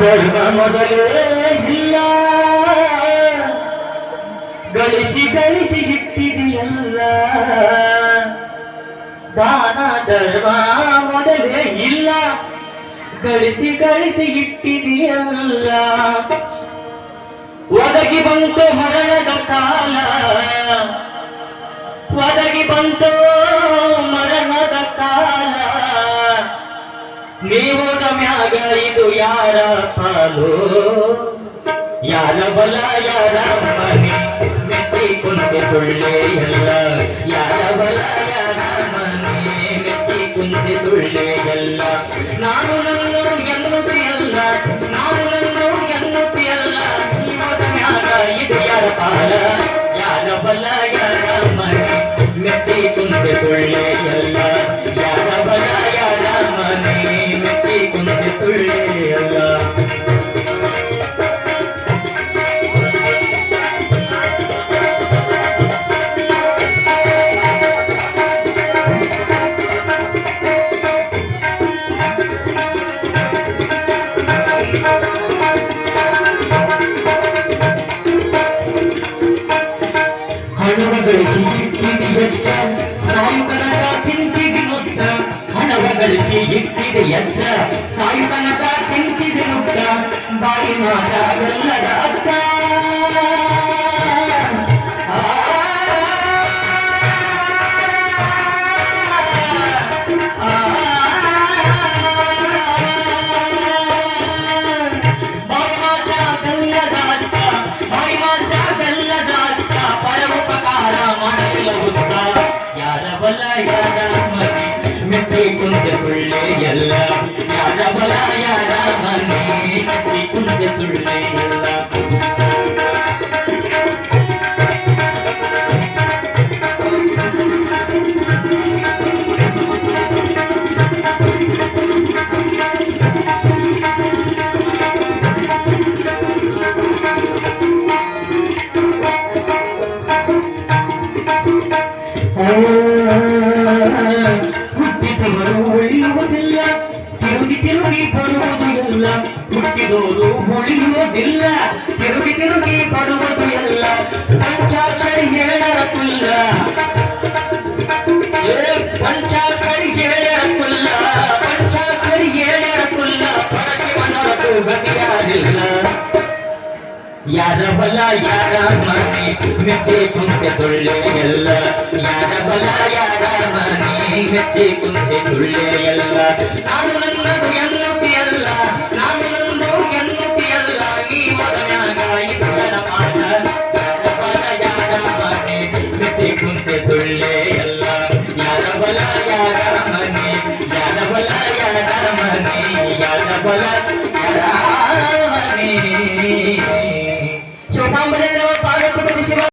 ಧರ್ಮ ಮೊದಲೇ ಇಲ್ಲ, ಗಳಿಸಿ ಗಳಿಸಿ ಇಟ್ಟಿದೆಯಲ್ಲ. ದಾನ ಧರ್ಮ ಮೊದಲೇ ಇಲ್ಲ, ಗಳಿಸಿ ಗಳಿಸಿ ಇಟ್ಟಿದೆಯಲ್ಲ. ಒದಗಿ ಬಂತು ಮರಣದ ಕಾಲ, ಒದಗಿ ಬಂತು ಮರಣದ ಕಾಲ. ನೀವೋದ ಮ್ಯಾಗ ಇದು ಯಾರ ಪಾಲು? ಯಾರ ಬಲ ಯಾರ ಮನೆ ಮೆಚ್ಚಿಕೊಂಡೆ ಸುಳ್ಳೆ ಎಲ್ಲ. ಯಾರ ಬಲ ಯಾರ ಮನೆ ಮೆಚ್ಚಿಕೊಂಡೆ ಸುಳ್ಳೆ ಎಲ್ಲ. ನಾನು ನನ್ನೋರು ಎನ್ನುತ್ತಿಯಲ್ಲ, ನಾನು ನನ್ನೋರು ಎನ್ನುತ್ತಿಯಲ್ಲ. ನೀವೋದ ಮ್ಯಾಗ ಇದು ಯಾರ ಪಾಲ? ಯಾರ ಬಲ ಯಾರ ಮನೆ ಮೆಚ್ಚಿಕೊಂಡೆ ಸುಳ್ಳೆ ಎಲ್ಲ. ಯಾರ ಬಲ ಯಾರ ಮನೆ ಮೆಚ್ಚಿಕೊಂಡೆ ಸುಳ್ಳೆ ಎಲ್ಲ. ಹಣವ ಗಳಿಸಿ ಇಟ್ಟಿದೆ ವೆಚ್ಚ, ಸಾಯುತನಕ ತಿಂತಿದೆ ನುಚ್ಚ. ಹಣವ ಗಳಿಸಿ ಇಟ್ಟಿದೆ ಎಚ್ಚ, ಸಾಯುತನಕ ತಿಂತಿದೆ ನುಚ್ಚ. ಬಾಯಿ ಮಾತಾಗಲ್ಲದ ಅಚ್ಚ. ಮೆಚ್ಚಿಕೊಂಡೆ ಸುಳ್ಳೆ ಎಲ್ಲ. ಯಾರ ಬಲ ಯಾರ ಮನೆ ಮೆಚ್ಚಿಕೊಂಡೆ ಸುಳ್ಳೆ ಎಲ್ಲ. ಹುಟ್ಟಿದವರು ಉಳಿಯುವುದಿಲ್ಲ, ತಿರುಗಿ ತಿರುಗಿ ಬರುವುದು ಎಲ್ಲ. ಹುಟ್ಟಿದವರು ಉಳಿಯುವುದಿಲ್ಲ, ತಿರುಗಿ ತಿರುಗಿ ಬರುವುದು ಎಲ್ಲ. ಪಂಚಾಕ್ಷರಿ ಏಳರ ಕುಲ್ಲ, ಪಂಚಾಕ್ಷರಿ ಏಳರ ಕುಲ್ಲ, ಪಂಚಾಕ್ಷರಿ ಏಳರ ಕುಲ್ಲ. ಪರಶಿವನೊರತು ಗತಿಯಾಗಿಲ್ಲ. ಯಾರ ಬಲ ಯಾರ ಮನೆ ಮೆಚ್ಚಿಕೊಂಡೆ ಸುಳ್ಳೆ ಎಲ್ಲ. ಯಾರ ಬಲ ಯಾರ ಮನೆ ಮೆಚ್ಚಿಕೊಂಡೆ ಸುಳ್ಳೆ ಎಲ್ಲ. ನಾನು ನನ್ನದು ಎನ್ನುತ್ತಿಯಲ್ಲ, ನಾನು ನಂದು ಎನ್ನುತ್ತಿಯಲ್ಲ. ನೀವದ ಮ್ಯಾಗ ಇತರ ಪಾಠ. ಯಾರ ಬಲ ಯಾರ ಮನೆ ಮೆಚ್ಚಿಕೊಂಡೆ ಸುಳ್ಳೆ ಎಲ್ಲ. ಯಾರ ಬಲ ಯಾರ ಮನೆ, ಯಾರ ಬಲ ಯಾರ ಮನೆ, ಯಾರ ಬಲ